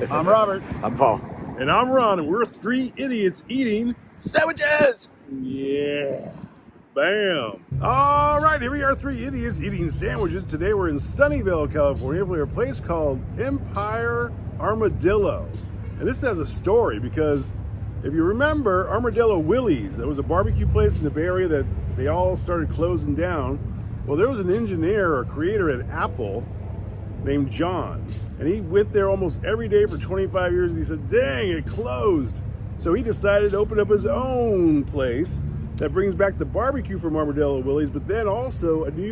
I'm Robert. I'm Paul. And I'm Ron, and we're three idiots eating Sandwiches! Yeah. Bam. All right, here we are, three idiots eating sandwiches. Today we're in Sunnyvale, California, for a place called EMPIRE Armadillo. And this has a story because if you remember Armadillo Willie's, that was a barbecue place in the Bay Area that they all started closing down. Well, there was an engineer or creator at Apple named John, and he went there almost every day for 25 years, and he said, dang, it closed. So he decided to open up his own place that brings back the barbecue from Armadillo Willie's, but then also a New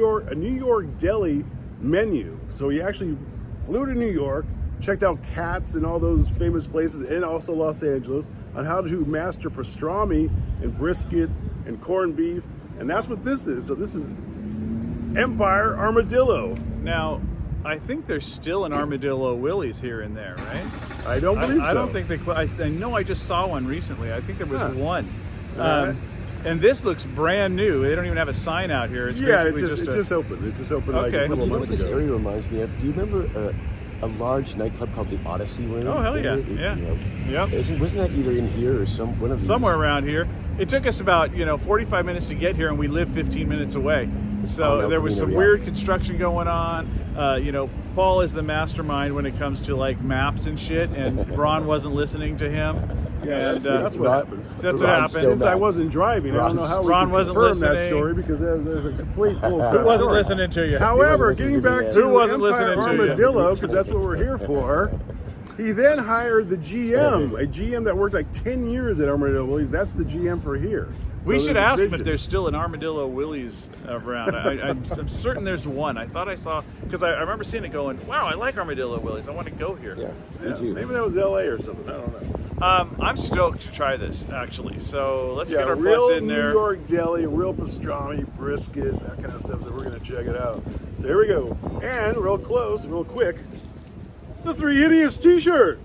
York deli menu. So he actually flew to New York, checked out Katz and all those famous places, and also Los Angeles, on how to master pastrami and brisket and corned beef, and that's what this is. So this is EMPIRE Armadillo. Now, I think there's still an Armadillo Willie's here and there, right? I don't believe so. I don't think I know I just saw one recently. I think there was one. Right. And this looks brand new. They don't even have a sign out here. It's Yeah, basically it just opened. It just opened like a Okay. couple You know months what this ago. area reminds me of? Do you remember a large nightclub called the Odyssey Room? Oh, hell yeah. Yeah. Yep. Wasn't that either in here or one of these? Somewhere around here. It took us about 45 minutes to get here, and we live 15 minutes away. So no, there was some yeah. weird construction going on. Paul is the mastermind when it comes to like maps and shit, and Ron wasn't listening to him. Yeah, And, that's what happened. That's what happened. Since I wasn't driving, I don't know how we Ron can wasn't confirm that listening. story because there's a complete full. Who wasn't listening to you? However, He wasn't getting listening to back me. to Who wasn't EMPIRE listening to you? Armadillo, because that's what we're here for. He then hired the GM, a GM that worked like 10 years at Armadillo Willie's. That's the GM for here. We So should there's a ask him if vision. the's still an Armadillo Willie's around. I'm certain there's one. I thought I saw, because I remember seeing it going, wow, I like Armadillo Willie's. I want to go here. Yeah, Yeah, me too. maybe that was LA or something. I don't know. I'm stoked to try this, actually. So let's Yeah, get our real butts in there. New York deli, real pastrami, brisket, that kind of stuff. So we're gonna check it out. So here we go. And real close, real quick, the Three Idiots T-shirt.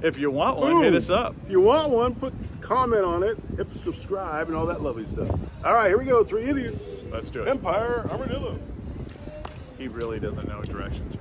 If you want one, Boom. hit us up. If you want one, put comment on it, hit subscribe, and all that lovely stuff. All right, here we go. Three Idiots. Let's do it. EMPIRE Armadillo. He really doesn't know directions.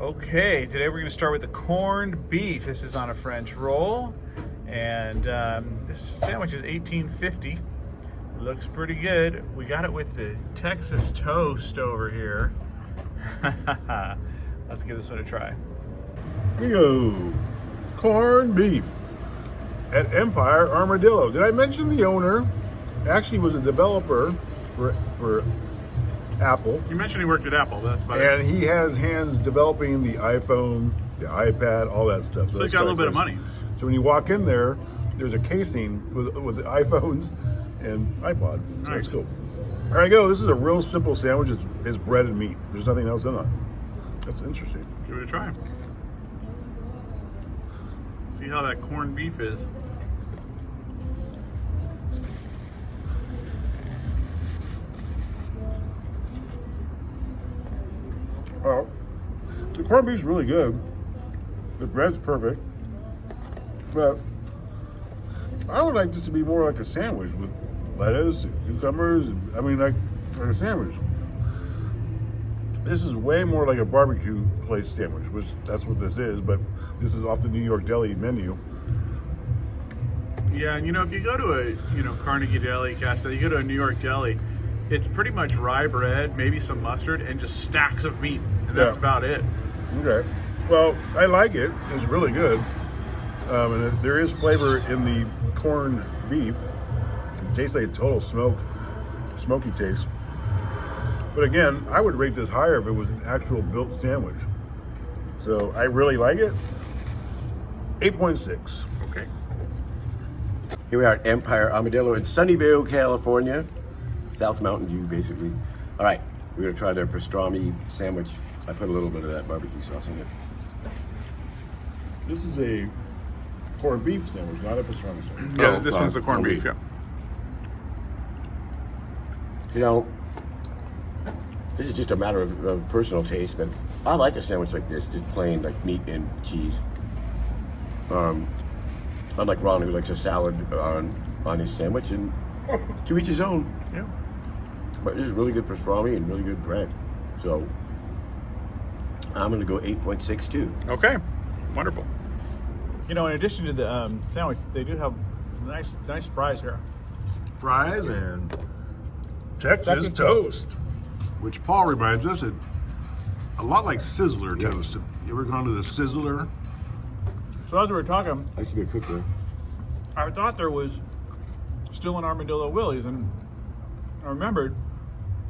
Okay, today we're going to start with the corned beef. This is on a French roll, and this sandwich is $18.50. Looks pretty good. We got it with the Texas toast over here. Let's give this one a try. Here we go. Corned beef at EMPIRE Armadillo. Did I mention the owner actually was a developer for Apple? You mentioned he worked at Apple. That's about it. And he has hands developing the iPhone, the iPad, all that stuff. So that's he's got a little kinda bit of crazy. money. So when you walk in there, there's a casing with the iPhones and iPod. So Nice. that's cool. All right, go. This is a real simple sandwich. It's bread and meat. There's nothing else in it. That's interesting. Give it a try. See how that corned beef is. Well, the corned beef's really good. The bread's perfect. But I would like this to be more like a sandwich with lettuce and cucumbers. I mean, like a sandwich. This is way more like a barbecue place sandwich, which that's what this is, but this is off the New York deli menu. Yeah, and if you go to a Carnegie Deli, Castell, you go to a New York deli, it's pretty much rye bread, maybe some mustard, and just stacks of meat, and that's Yeah. about it. Okay. Well, I like it. It's really good. And there is flavor in the corned beef. It tastes like a total smoky taste. But again, I would rate this higher if it was an actual built sandwich. So I really like it. 8.6. Okay. Here we are at EMPIRE Armadillo in Sunnyvale, California. South Mountain View, basically. All right, We're gonna try their pastrami sandwich. I put a little bit of that barbecue sauce in it. This is a corned beef sandwich, not a pastrami sandwich. Yeah, Oh, this one's the corned beef. Yeah. You know, this is just a matter of personal taste, but I like a sandwich like this, just plain like meat and cheese. Unlike Ron, who likes a salad on his sandwich, and to each his own. Yeah. But this is really good pastrami and really good bread. So I'm gonna go 8.62. Okay. Wonderful. You know, in addition to the sandwich, they do have nice fries here. Fries and Texas toast, which Paul reminds us it a lot like Sizzler toast. You ever gone to the Sizzler? So as we were talking, I used to be a cook there. I thought there was still an Armadillo Willie's, and I remembered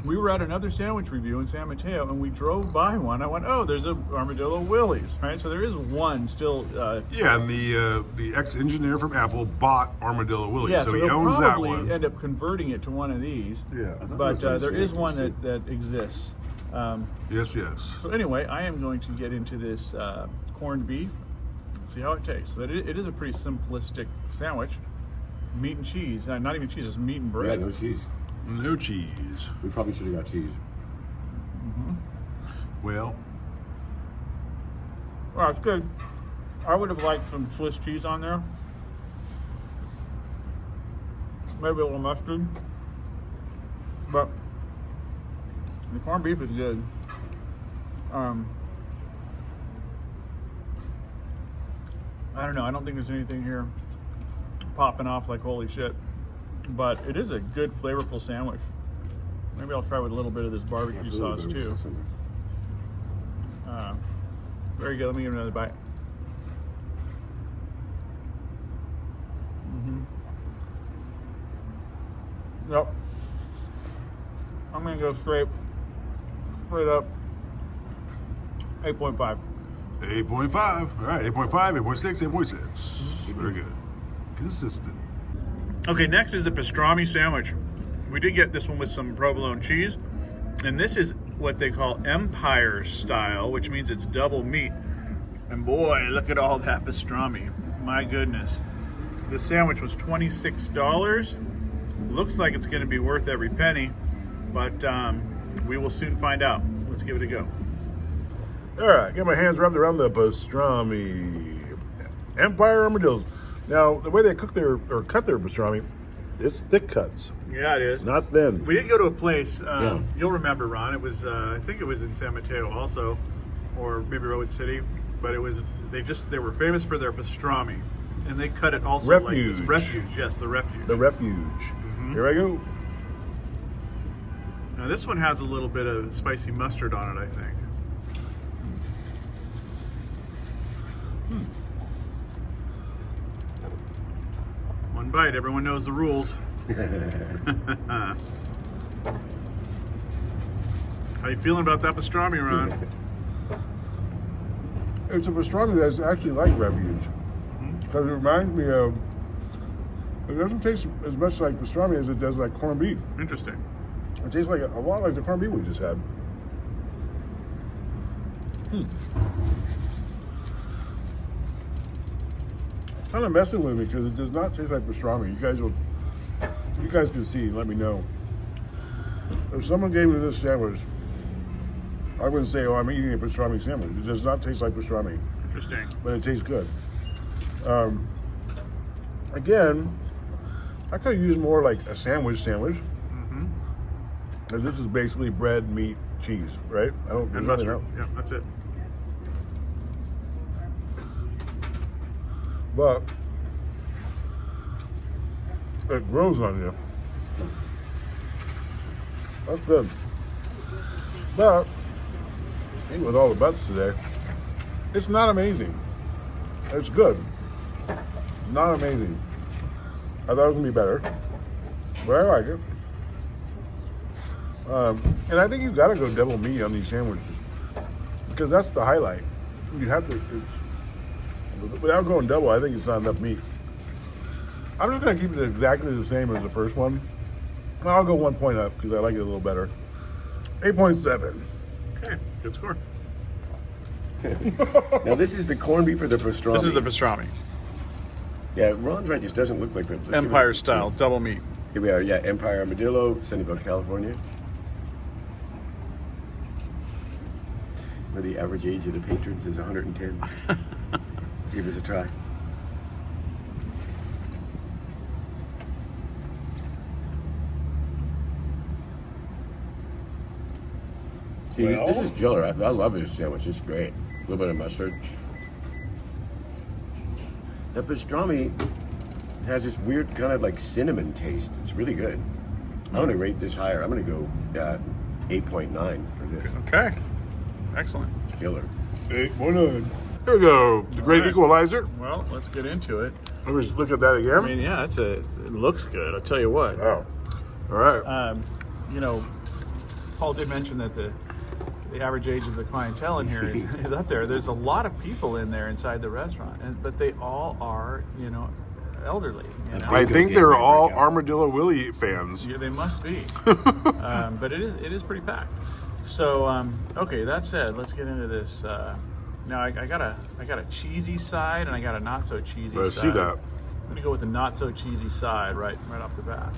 we were at another sandwich review in San Mateo, and we drove by one. I went, oh, there's a Armadillo Willie's, right? So there is one still. Yeah, and the ex-engineer from Apple bought Armadillo Willie's, Yeah, so so he they'll owns that probably one. end up converting it to one of these. Yeah, But there is one that exists. Yes, yes. So anyway, I am going to get into this corned beef. See how it tastes. But it is a pretty simplistic sandwich. Meat and cheese. Not even cheese, it's meat and bread. Yeah, no cheese. No cheese. We probably should have got cheese. Well, Well, it's good. I would have liked some Swiss cheese on there. Maybe a little mustard. But the corned beef is good. I don't know. I don't think there's anything here popping off like holy shit. But it is a good, flavorful sandwich. Maybe I'll try with a little bit of this barbecue sauce too. Very good. Let me give it another bite. Yep. I'm gonna go straight up 8.5. 8.5. All right, 8.5, 8.6, 8.6. Very good. Consistent. Okay, next is the pastrami sandwich. We did get this one with some provolone cheese, and this is what they call Empire style, which means it's double meat. And boy, look at all that pastrami. My goodness. This sandwich was $26. Looks like it's going to be worth every penny, but we will soon find out. Let's give it a go. All right, get my hands wrapped around the pastrami. Empire Armadillos. Now, the way they cut their pastrami, it's thick cuts, Yeah, it is. not thin. We did go to a place, you'll remember, Ron, it was, I think it was in San Mateo also, or maybe Redwood City, but it was, they were famous for their pastrami, and they cut it also Refuge. like this. Refuge, yes, the Refuge. The Refuge. Here I go. Now this one has a little bit of spicy mustard on it, I think. One bite, everyone knows the rules. How you feeling about that pastrami, Ron? It's a pastrami that's actually like Refuge. Because it reminds me of, it doesn't taste as much like pastrami as it does like corned beef. Interesting. It tastes like a lot like the corned beef we just had. It's kind of messing with me because it does not taste like pastrami. You guys can see and let me know. If someone gave me this sandwich, I wouldn't say, oh, I'm eating a pastrami sandwich. It does not taste like pastrami, Interesting. but it tastes good. Again, I could use more like a sandwich, because this is basically bread, meat, cheese, right? There's And nothing mustard. else. Yeah, that's it. But it grows on you. That's good. But even with all the buts today, it's not amazing. It's good. Not amazing. I thought it was gonna be better, but I like it. And I think you gotta go double meat on these sandwiches because that's the highlight. You have to. Without going double, I think it's not enough meat. I'm just gonna keep it exactly the same as the first one. And I'll go 1 point up because I like it a little better. 8.7. Okay, good score. Now this is the corned beef or the pastrami? This is the pastrami. Yeah, Ron's right. This doesn't look like the Empire style, double meat. Here we are. Yeah, Empire Armadillo, Sunnyvale, California. Where the average age of the patrons is 110. Give us a try. See, Well, this is killer. I love this sandwich. It's great. A little bit of mustard. The pastrami has this weird kind of like cinnamon taste. It's really good. I'm going to rate this higher. I'm going to go 8.9 for this. Okay, excellent. It's killer. 8.9. Here we go. The Great Equalizer. Well, let's get into it. Let me just look at that again. I mean, yeah, it looks good. I'll tell you what. Oh, all right. You know, Paul did mention that the average age of the clientele in here is up there. There's a lot of people in there inside the restaurant, but they all are, you know, elderly. You know? I think they're all Armadillo Willie fans. Yeah, they must be. But it is pretty packed. So, okay, that said, let's get into this. Now I got a cheesy side and I got a not so cheesy side. I see that. I'm gonna go with the not so cheesy side right off the bat.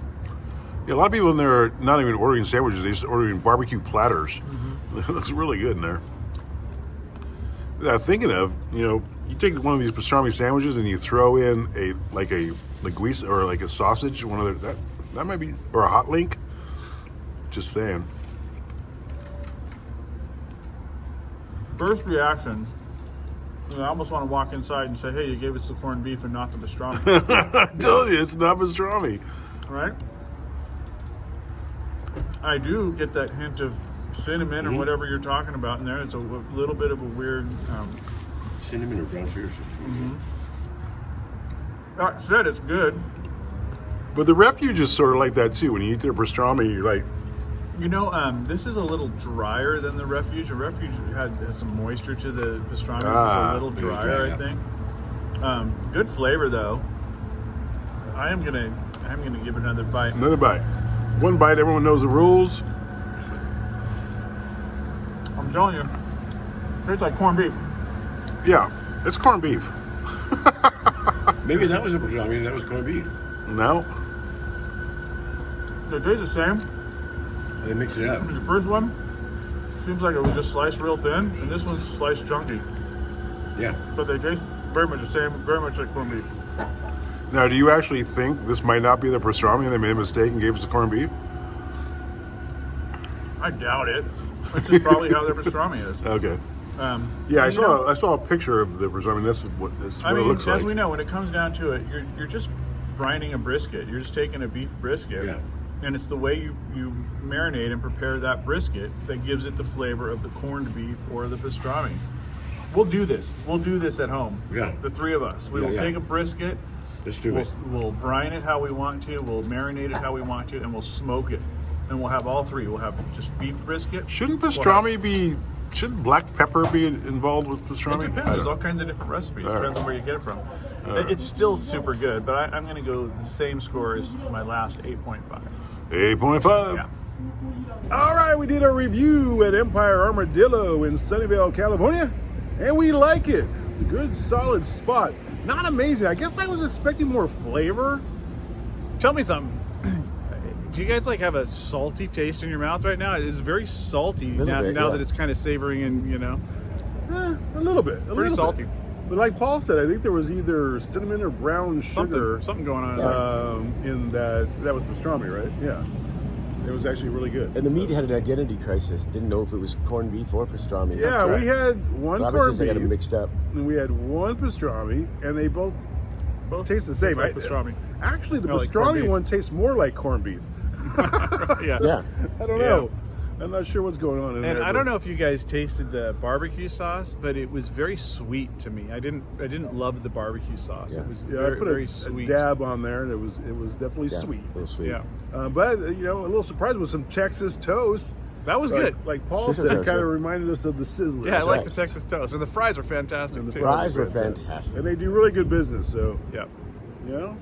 Yeah, a lot of people in there are not even ordering sandwiches; they're just ordering barbecue platters. It looks really good in there. Thinking of, you know, you take one of these pastrami sandwiches and you throw in a linguiça or like a sausage, one of that might be, or a hot link. Just saying. First reaction, I almost want to walk inside and say, "Hey, you gave us the corned beef and not the pastrami." I told you, it's not pastrami. Right? I do get that hint of cinnamon or whatever you're talking about in there. It's a little bit of a weird. Cinnamon or brown sugar. That said, it's good. But the refuge is sort of like that too. When you eat their pastrami, you're like, You know, this is a little drier than the refuge. The refuge has some moisture to the pastrami. It's a little drier, I think. Good flavor though. I'm gonna give it another bite. another bite. One bite, everyone knows the rules. I'm telling you, it tastes like corned beef. Yeah, it's corned beef. Maybe that was a pastrami and that was corned beef. No. They taste the same. They mix it up. The first one seems like it was just sliced real thin, and this one's sliced chunky. Yeah. But they taste very much the same, very much like corned beef. Now, do you actually think this might not be the pastrami and they made a mistake and gave us the corned beef? I doubt it. This is probably how their pastrami is. Okay. Yeah, I you know, saw a picture of the pastrami. This is what it looks like. As we know, when it comes down to it, you're just brining a brisket. You're just taking a beef brisket. Yeah. And it's the way you marinate and prepare that brisket that gives it the flavor of the corned beef or the pastrami. We'll do this. We'll do this at home. Yeah. The three of us. We will take a brisket. Let's do it. We'll brine it how we want to. We'll marinate it how we want to, and we'll smoke it. And we'll have all three. We'll have just beef brisket. Shouldn't black pepper be involved with pastrami? It depends. There's all kinds of different recipes. All Depends right. on where you get it from. right. It's still super good, but I'm going to go the same score as my last 8.5. 8.5. Yeah. All right, we did a review at Empire Armadillo in Sunnyvale, California, and we like it. It's a good, solid spot. Not amazing. I guess I was expecting more flavor. Tell me something. Do you guys like have a salty taste in your mouth right now? It is very salty now that it's kind of savoring and, you know. A little bit. Pretty salty. But like Paul said, I think there was either cinnamon or brown sugar. Something going on. In that was pastrami, right? Yeah. It was actually really good. And the meat had an identity crisis. Didn't know if it was corned beef or pastrami. Yeah, That's right. we had one Robert corned says they beef. got them mixed up. And we had one pastrami, and they both taste the same. Like pastrami. Actually, the Like corned pastrami beef. one tastes more like corned beef. Yeah. Yeah. I don't know. I'm not sure what's going on in there. And I don't know if you guys tasted the barbecue sauce, but it was very sweet to me. I didn't love the barbecue sauce. Yeah. It was Yeah, very, I put very a sweet. dab on there, and it was definitely Yeah, sweet. a little sweet. Yeah. But a little surprised with some Texas toast. That was good. Like Paul Texas said, it toast, kind yeah. of reminded us of the Sizzlers. Yeah, I like the Right. Texas toast. And the fries are fantastic, And the too. Fries were fantastic. And they do really good business, so, Yeah. you know.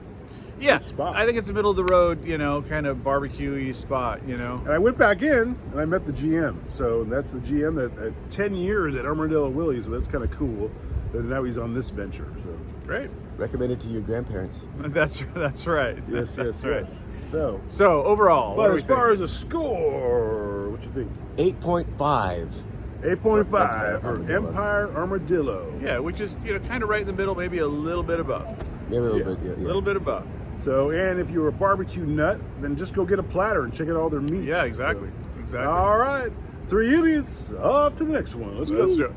Yeah, spot. I think it's a middle of the road, you know, kind of barbecue-y spot, you know. And I went back in and I met the GM. So that's the GM that 10 years at Armadillo Willie's. So that's kind of cool. And now he's on this venture. So Great. Recommend it to your grandparents. That's right. yes, That's yes, right. yes. So, So overall, what but do we as far think? as a score, what you think? 8.5. 8.5 for Armadillo. Empire Armadillo. Yeah, which is, you know, kind of right in the middle, maybe a little bit above. Maybe a little Yeah. bit, yeah. A little bit above. So, and if you're a barbecue nut, then just go get a platter and check out all their meats. Yeah, exactly. So, Exactly. all right. 3 idiots. Off to the next one. Let's go. Let's do it.